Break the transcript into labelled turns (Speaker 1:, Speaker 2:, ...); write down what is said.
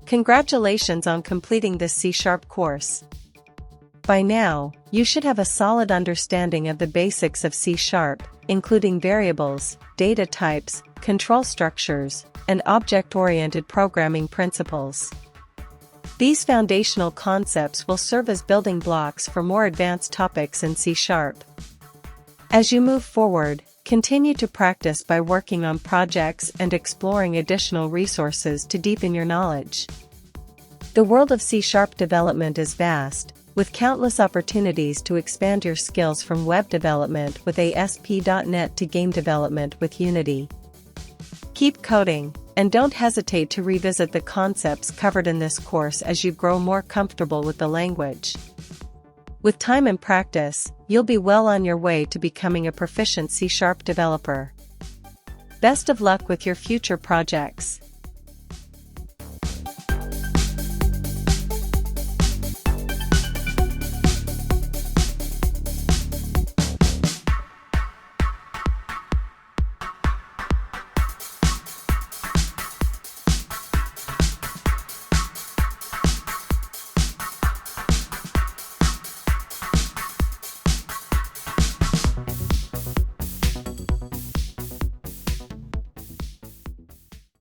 Speaker 1: Congratulations on completing this C# course. By now, you should have a solid understanding of the basics of C#, including variables, data types, control structures, and object-oriented programming principles. These foundational concepts will serve as building blocks for more advanced topics in C#. As you move forward, continue to practice by working on projects and exploring additional resources to deepen your knowledge. The world of C# development is vast, with countless opportunities to expand your skills from web development with ASP.NET to game development with Unity. Keep coding, and don't hesitate to revisit the concepts covered in this course as you grow more comfortable with the language. With time and practice, you'll be well on your way to becoming a proficient C# developer. Best of luck with your future projects.